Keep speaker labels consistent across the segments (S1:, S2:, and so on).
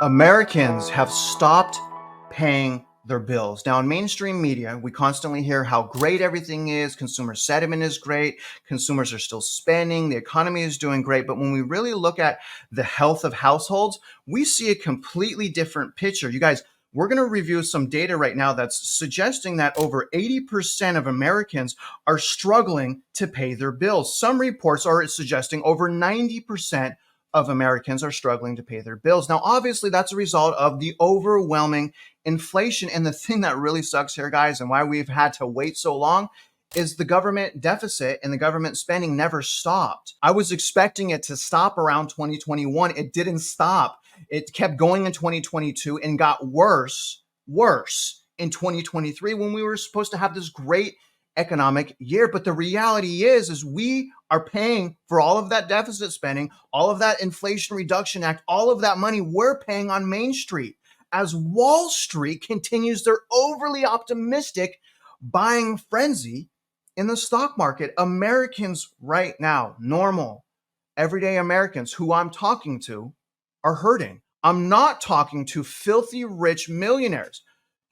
S1: Americans have stopped paying their bills. Now, in mainstream media, we constantly hear how great everything is. Consumer sentiment is great. Consumers are still spending. The economy is doing great. But when we really look at the health of households, we see a completely different picture. You guys, we're going to review some data right now that's suggesting that over 80% of Americans are struggling to pay their bills. Some reports are suggesting over 90% of Americans are struggling to pay their bills. Now, obviously, that's a result of the overwhelming inflation. And the thing that really sucks here, guys, and why we've had to wait so long is the government deficit and the government spending never stopped. I was expecting it to stop around 2021. It didn't stop. It kept going in 2022 and got worse in 2023 when we were supposed to have this great economic year. But the reality is we are paying for all of that deficit spending, all of that Inflation Reduction Act, all of that money we're paying on Main Street as Wall Street continues their overly optimistic buying frenzy in the stock market. Americans right now, normal, everyday Americans who I'm talking to are hurting. I'm not talking to filthy rich millionaires.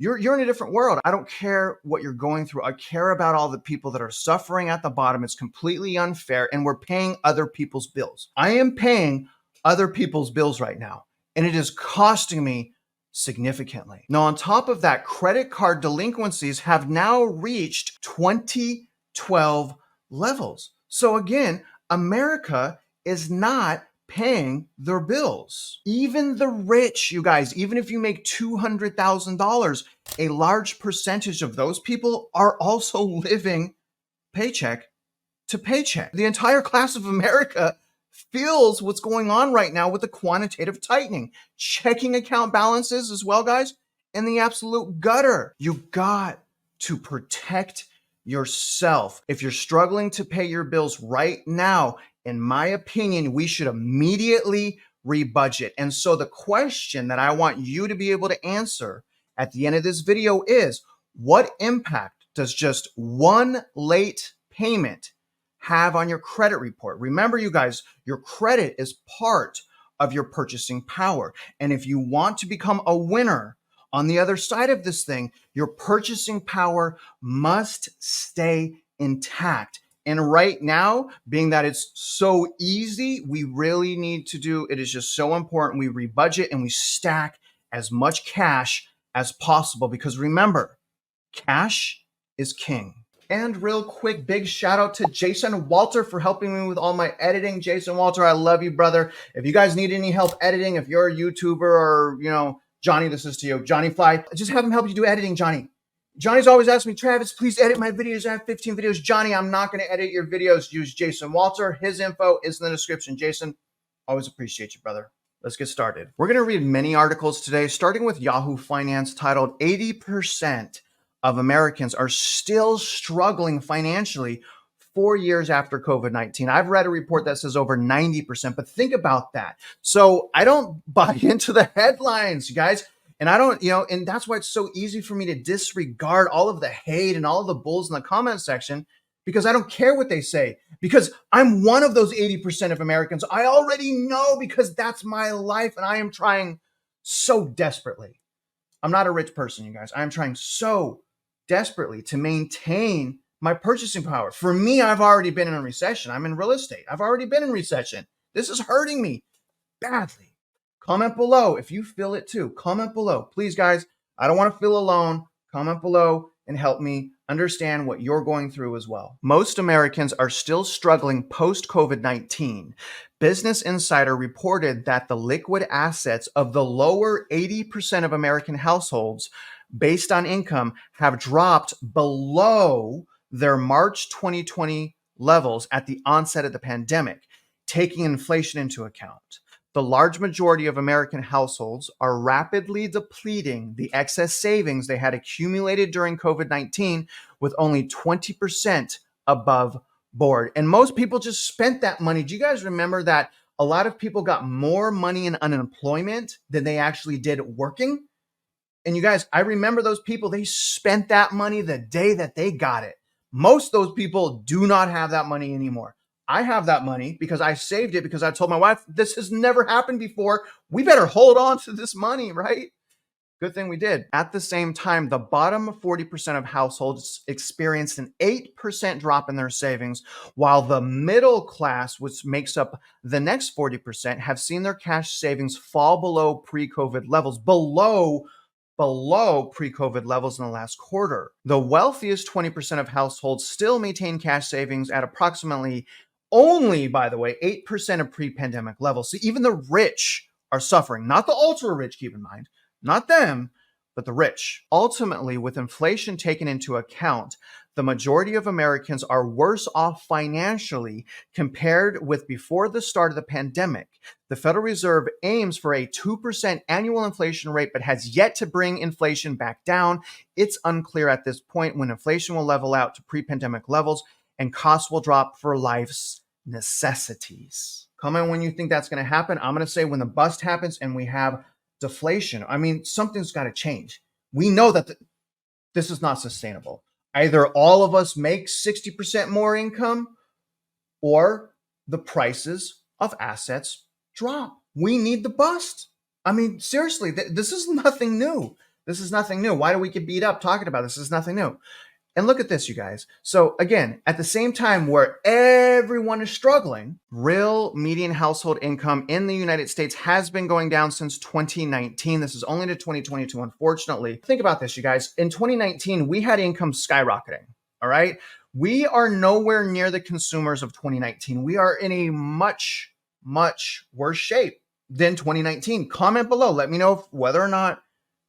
S1: You're in a different world. I don't care what you're going through. I care about all the people that are suffering at the bottom. It's completely unfair, and we're paying other people's bills. I am paying other people's bills right now, and it is costing me significantly. Now, on top of that, credit card delinquencies have now reached 2012 levels. So again, America is not paying their bills. Even the rich, you guys, even if you make $200,000, a large percentage of those people are also living paycheck to paycheck. The entire class of America feels what's going on right now with the quantitative tightening. Checking account balances as well, guys, in the absolute gutter. You got to protect yourself. If you're struggling to pay your bills right now, in my opinion, we should immediately rebudget. And so the question that I want you to be able to answer at the end of this video is, what impact does just one late payment have on your credit report? Remember, you guys, your credit is part of your purchasing power. And if you want to become a winner on the other side of this thing, your purchasing power must stay intact. And right now, being that it's so easy, we really need to do, it is just so important. We rebudget and we stack as much cash as possible, because remember, cash is king. And real quick, big shout out to Jason Walter for helping me with all my editing. Jason Walter, I love you, brother. If you guys need any help editing, if you're a YouTuber or, Johnny, this is to you, Johnny Fly, just have him help you do editing, Johnny. Johnny's always asking me, Travis, please edit my videos. I have 15 videos. Johnny, I'm not going to edit your videos. Use Jason Walter. His info is in the description. Jason, always appreciate you, brother. Let's get started. We're going to read many articles today, starting with Yahoo Finance, titled 80% of Americans are still struggling financially 4 years after COVID-19. I've read a report that says over 90%, but think about that. So I don't buy into the headlines, you guys. And I don't, and that's why it's so easy for me to disregard all of the hate and all of the bulls in the comment section, because I don't care what they say, because I'm one of those 80% of Americans. I already know, because that's my life, and I am trying so desperately. I'm not a rich person, you guys. I'm trying so desperately to maintain my purchasing power. For me, I've already been in a recession. I'm in real estate. I've already been in recession. This is hurting me badly. Comment below if you feel it too. Comment below. Please, guys, I don't want to feel alone. Comment below and help me understand what you're going through as well. Most Americans are still struggling post-COVID-19. Business Insider reported that the liquid assets of the lower 80% of American households based on income have dropped below their March 2020 levels at the onset of the pandemic, taking inflation into account. The large majority of American households are rapidly depleting the excess savings they had accumulated during COVID-19, with only 20% above board. And most people just spent that money. Do you guys remember that a lot of people got more money in unemployment than they actually did working? And you guys, I remember those people, they spent that money the day that they got it. Most of those people do not have that money anymore. I have that money because I saved it because I told my wife, this has never happened before. We better hold on to this money, right? Good thing we did. At the same time, the bottom 40% of households experienced an 8% drop in their savings, while the middle class, which makes up the next 40%, have seen their cash savings fall below pre-COVID levels, below pre-COVID levels in the last quarter. The wealthiest 20% of households still maintain cash savings at approximately only, by the way, 8% of pre-pandemic levels. So even the rich are suffering, not the ultra rich, keep in mind. Not them, but the rich. Ultimately, with inflation taken into account, the majority of Americans are worse off financially compared with before the start of the pandemic. The Federal Reserve aims for a 2% annual inflation rate, but has yet to bring inflation back down. It's unclear at this point when inflation will level out to pre-pandemic levels and costs will drop for life's necessities. Comment when you think that's going to happen. I'm going to say when the bust happens and we have deflation. I mean, something's got to change. We know that this is not sustainable. Either all of us make 60% more income or the prices of assets drop. We need the bust. I mean, seriously, this is nothing new. This is nothing new. Why do we get beat up talking about this? This is nothing new. And look at this, you guys. So again, at the same time where everyone is struggling, real median household income in the United States has been going down since 2019. This is only to 2022, unfortunately. Think about this, you guys. In 2019, we had income skyrocketing, all right? We are nowhere near the consumers of 2019. We are in a much, much worse shape than 2019. Comment below. Let me know whether or not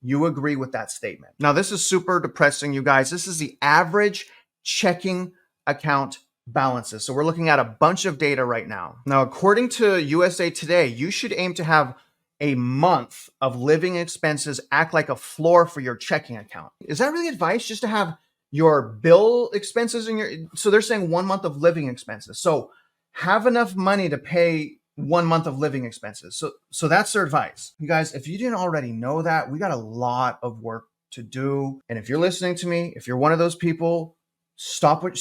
S1: you agree with that statement. Now, this is super depressing, you guys. This is the average checking account balances. So we're looking at a bunch of data right now. Now, according to USA Today, you should aim to have a month of living expenses act like a floor for your checking account. Is that really advice, just to have your bill expenses in your, so they're saying 1 month of living expenses. So have enough money to pay 1 month of living expenses. So that's their advice. You guys, if you didn't already know that, we got a lot of work to do. And if you're listening to me, if you're one of those people,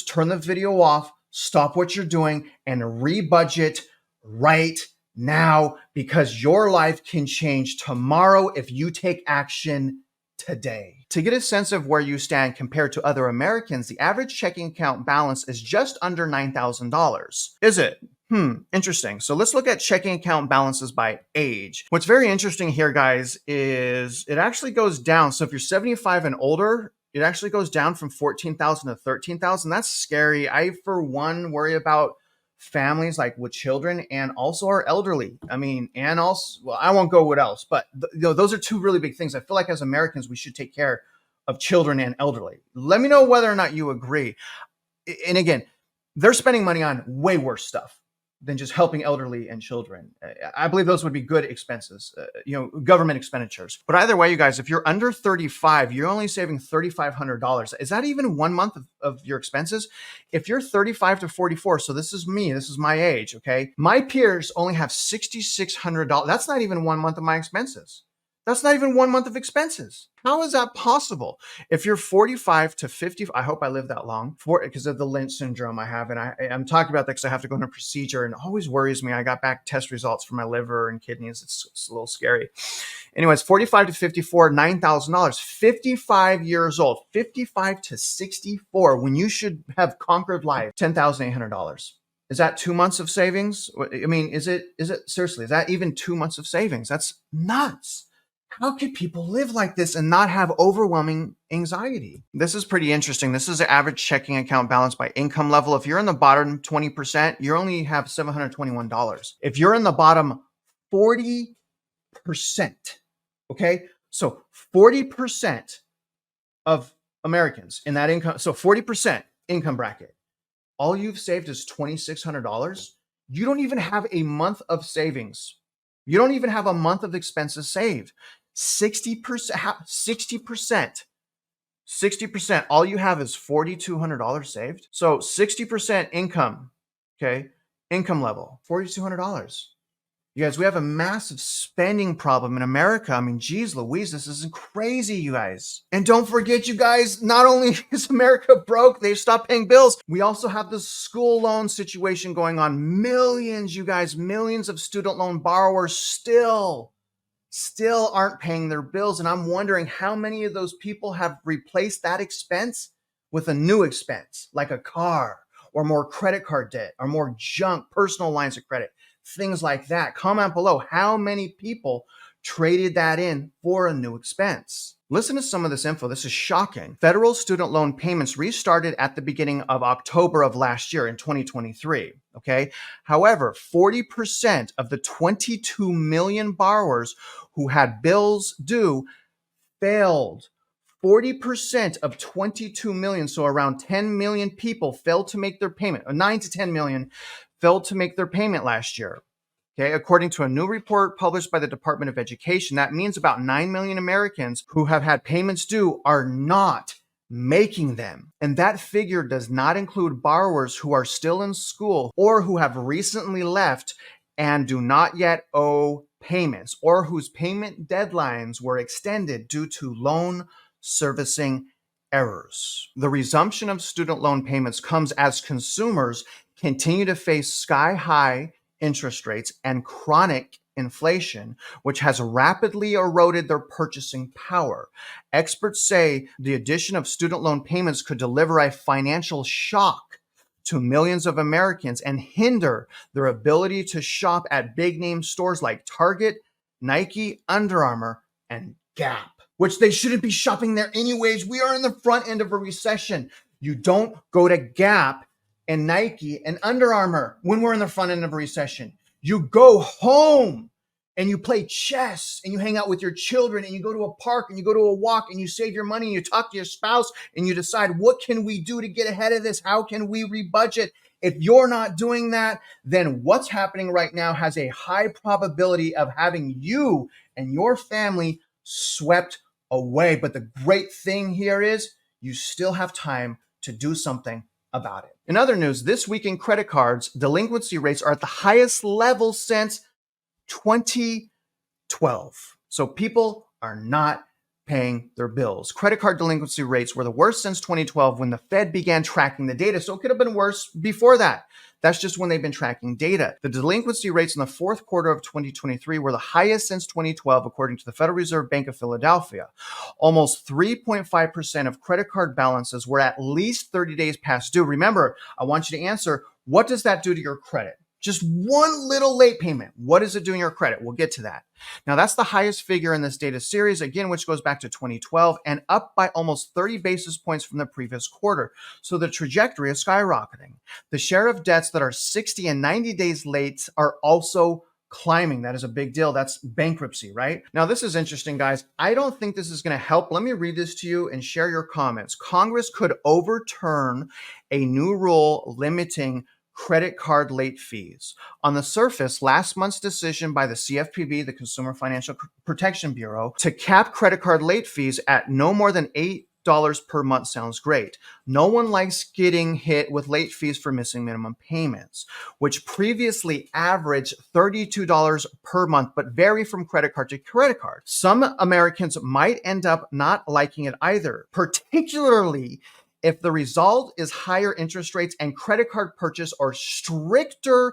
S1: turn the video off, stop what you're doing and re-budget right now, because your life can change tomorrow if you take action today. To get a sense of where you stand compared to other Americans, the average checking account balance is just under $9,000. Is it? Interesting. So let's look at checking account balances by age. What's very interesting here, guys, is it actually goes down. So if you're 75 and older, it actually goes down from 14,000 to 13,000. That's scary. I, for one, worry about families like with children and also our elderly. I mean, and also, well, I won't go what else, but those are two really big things. I feel like as Americans, we should take care of children and elderly. Let me know whether or not you agree. And again, they're spending money on way worse stuff than just helping elderly and children. I believe those would be good expenses, government expenditures. But either way, you guys, if you're under 35, you're only saving $3,500. Is that even 1 month of your expenses? If you're 35 to 44, so this is me, this is my age, okay? My peers only have $6,600. That's not even 1 month of my expenses. That's not even 1 month of expenses. How is that possible? If you're 45 to 50, I hope I live that long because of the Lynch syndrome I have. And I'm talking about that because I have to go into a procedure and it always worries me. I got back test results for my liver and kidneys. It's a little scary. Anyways, 45 to 54, $9,000, 55 years old, 55 to 64, when you should have conquered life, $10,800. Is that 2 months of savings? I mean, is it seriously, is that even 2 months of savings? That's nuts. How could people live like this and not have overwhelming anxiety? This is pretty interesting. This is the average checking account balance by income level. If you're in the bottom 20%, you only have $721. If you're in the bottom 40%, okay? So 40% of Americans in that income, so 40% income bracket, all you've saved is $2,600. You don't even have a month of savings. You don't even have a month of expenses saved. 60%, all you have is $4,200 saved. So 60% income, okay, income level, $4,200. You guys, we have a massive spending problem in America. I mean, geez Louise, this is crazy, you guys. And don't forget, you guys, not only is America broke, they've stopped paying bills. We also have the school loan situation going on. Millions, you guys, millions of student loan borrowers still aren't paying their bills. And I'm wondering how many of those people have replaced that expense with a new expense, like a car or more credit card debt or more junk, personal lines of credit, things like that. Comment below how many people traded that in for a new expense. Listen to some of this info. This is shocking. Federal student loan payments restarted at the beginning of October of last year in 2023. Okay. However, 40% of the 22 million borrowers who had bills due failed. 40% of 22 million, so around 10 million people failed to make their payment, 9 to 10 million failed to make their payment last year. Okay, according to a new report published by the Department of Education, that means about 9 million Americans who have had payments due are not making them. And that figure does not include borrowers who are still in school or who have recently left and do not yet owe payments or whose payment deadlines were extended due to loan servicing errors. The resumption of student loan payments comes as consumers continue to face sky-high interest rates and chronic inflation, which has rapidly eroded their purchasing power. Experts say the addition of student loan payments could deliver a financial shock to millions of Americans and hinder their ability to shop at big name stores like Target, Nike, Under Armour, and Gap, which they shouldn't be shopping there anyways. We are in the front end of a recession. You don't go to Gap and Nike and Under Armour when we're in the front end of a recession. You go home and you play chess and you hang out with your children and you go to a park and you go to a walk and you save your money and you talk to your spouse and you decide, what can we do to get ahead of this? How can we rebudget? If you're not doing that, then what's happening right now has a high probability of having you and your family swept away. But the great thing here is you still have time to do something about it. In other news, this week in credit cards, delinquency rates are at the highest level since 2012. So people are not paying their bills. Credit card delinquency rates were the worst since 2012 when the Fed began tracking the data. So it could have been worse before that. That's just when they've been tracking data. The delinquency rates in the fourth quarter of 2023 were the highest since 2012, according to the Federal Reserve Bank of Philadelphia. Almost 3.5% of credit card balances were at least 30 days past due. Remember, I want you to answer, what does that do to your credit? Just one little late payment. What is it doing to your credit? We'll get to that. Now, that's the highest figure in this data series, again, which goes back to 2012 and up by almost 30 basis points from the previous quarter. So the trajectory is skyrocketing. The share of debts that are 60 and 90 days late are also climbing. That is a big deal. That's bankruptcy, right? Now, this is interesting, guys. I don't think this is going to help. Let me read this to you and share your comments. Congress could overturn a new rule limiting credit card late fees. On the surface, last month's decision by the CFPB, the Consumer Financial Protection Bureau, to cap credit card late fees at no more than $8 per month sounds great. No one likes getting hit with late fees for missing minimum payments, which previously averaged $32 per month, but vary from credit card to credit card. Some Americans might end up not liking it either, particularly if the result is higher interest rates and credit card purchase or stricter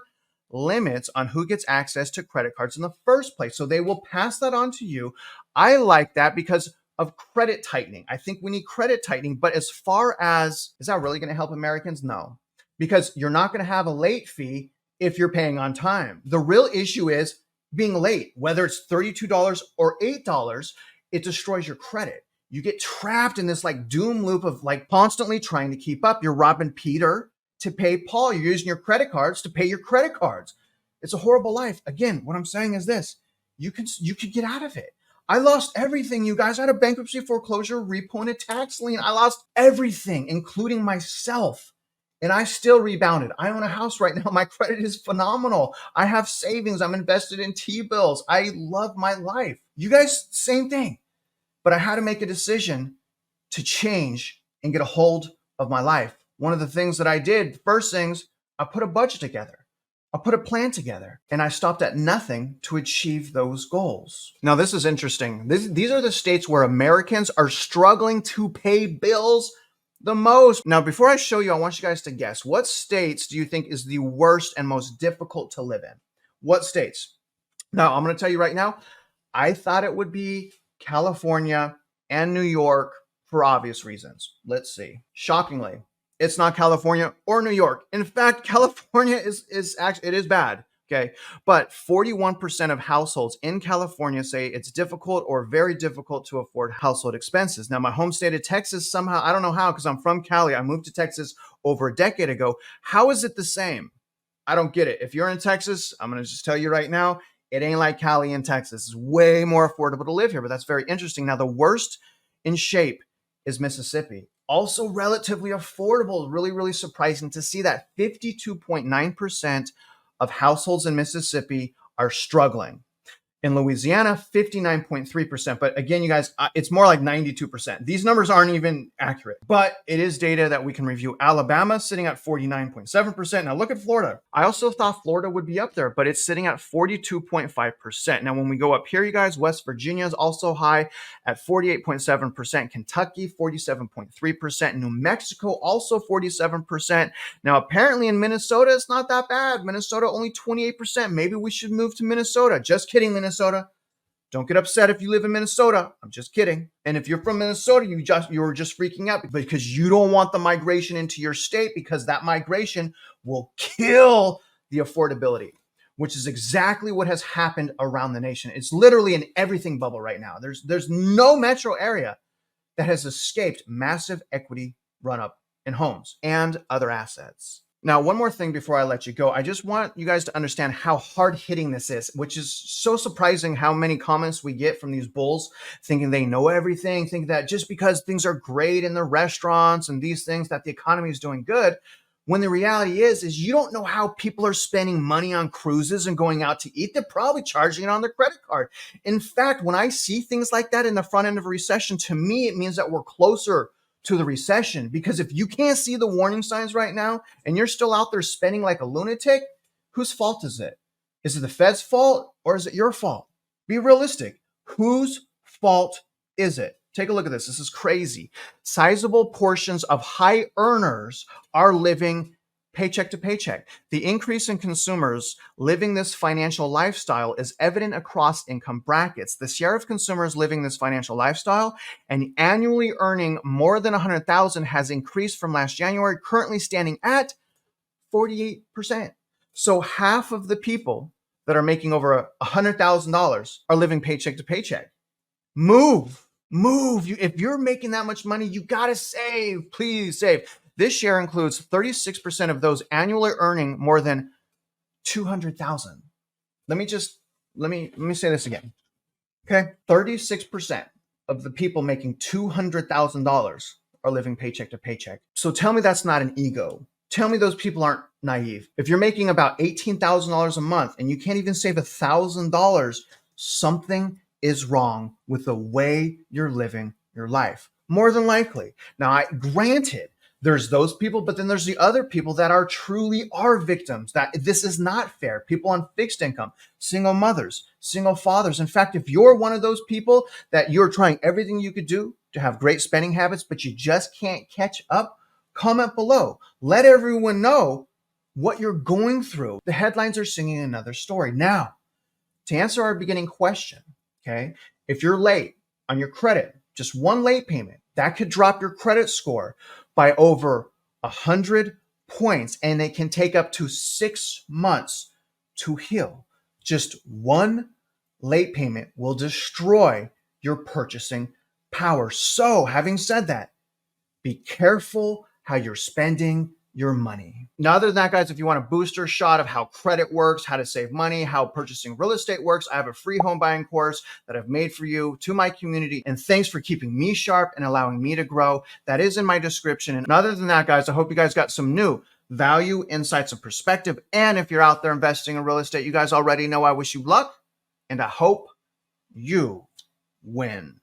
S1: limits on who gets access to credit cards in the first place. So they will pass that on to you. I like that because of credit tightening. I think we need credit tightening. But as far as, is that really going to help Americans? No, because you're not going to have a late fee if you're paying on time. The real issue is being late, whether it's $32 or $8, it destroys your credit. You get trapped in this like doom loop of like constantly trying to keep up. You're robbing Peter to pay Paul. You're using your credit cards to pay your credit cards. It's a horrible life. Again, what I'm saying is this, you could get out of it. I lost everything, you guys. I had a bankruptcy, foreclosure, repo, and a tax lien. I lost everything, including myself. And I still rebounded. I own a house right now. My credit is phenomenal. I have savings. I'm invested in T-bills. I love my life. You guys, same thing. But I had to make a decision to change and get a hold of my life. One of the things that I did, first things, I put a budget together. I put a plan together and I stopped at nothing to achieve those goals. Now, this is interesting. These are the states where Americans are struggling to pay bills the most. Now, before I show you, I want you guys to guess, what states do you think is the worst and most difficult to live in? What states? Now, I'm going to tell you right now, I thought it would be California and New York for obvious reasons. Let's see. Shockingly, it's not California or New York. In fact, California is actually, it is bad. Okay. But 41% of households in California say it's difficult or very difficult to afford household expenses. Now, my home state of Texas, somehow, I don't know how, because I'm from Cali. I moved to Texas over a decade ago. How is it the same? I don't get it. If you're in Texas, I'm going to just tell you right now, it ain't like Cali in Texas. It's way more affordable to live here, but that's very interesting. Now, the worst in shape is Mississippi. Also relatively affordable. Really, really surprising to see that 52.9% of households in Mississippi are struggling. In Louisiana, 59.3%. But again, you guys, it's more like 92%. These numbers aren't even accurate, but it is data that we can review. Alabama sitting at 49.7%. Now look at Florida. I also thought Florida would be up there, but it's sitting at 42.5%. Now, when we go up here, you guys, West Virginia is also high at 48.7%. Kentucky, 47.3%. New Mexico, also 47%. Now, apparently in Minnesota, it's not that bad. Minnesota, only 28%. Maybe we should move to Minnesota. Just kidding, Minnesota. Don't get upset if you live in Minnesota. I'm just kidding. And if you're from Minnesota, you were just freaking out because you don't want the migration into your state, because that migration will kill the affordability, which is exactly what has happened around the nation. It's literally an everything bubble right now. There's no metro area that has escaped massive equity run up in homes and other assets. Now, one more thing before I let you go. I just want you guys to understand how hard-hitting this is, which is so surprising how many comments we get from these bulls thinking they know everything, thinking that just because things are great in the restaurants and these things that the economy is doing good, when the reality is you don't know how people are spending money on cruises and going out to eat. They're probably charging it on their credit card. In fact, when I see things like that in the front end of a recession, to me, it means that we're closer to the recession, because if you can't see the warning signs right now and you're still out there spending like a lunatic, whose fault is it? Is it the Fed's fault or is it your fault? Be realistic. Whose fault is it? Take a look at this. This is crazy. Sizable portions of high earners are living paycheck to paycheck. The increase in consumers living this financial lifestyle is evident across income brackets. The share of consumers living this financial lifestyle and annually earning more than $100,000 has increased from last January, currently standing at 48%. So half of the people that are making over $100,000 are living paycheck to paycheck. Move. If you're making that much money, you got to save. Please save. This share includes 36% of those annually earning more than $200,000. Let me say this again. Okay, 36% of the people making $200,000 are living paycheck to paycheck. So tell me that's not an ego. Tell me those people aren't naive. If you're making about $18,000 a month and you can't even save $1,000, something is wrong with the way you're living your life. More than likely. Now, granted, there's those people, but then there's the other people that are truly victims, that this is not fair. People on fixed income, single mothers, single fathers. In fact, if you're one of those people that you're trying everything you could do to have great spending habits, but you just can't catch up, comment below. Let everyone know what you're going through. The headlines are singing another story. Now, to answer our beginning question, okay, if you're late on your credit, just one late payment, that could drop your credit score by over 100 points, and it can take up to 6 months to heal. Just one late payment will destroy your purchasing power. So, having said that, be careful how you're spending your money. Now, other than that, guys, if you want a booster shot of how credit works, how to save money, how purchasing real estate works, I have a free home buying course that I've made for you to my community. And thanks for keeping me sharp and allowing me to grow. That is in my description. And other than that, guys, I hope you guys got some new value, insights, and perspective. And if you're out there investing in real estate, you guys already know I wish you luck and I hope you win.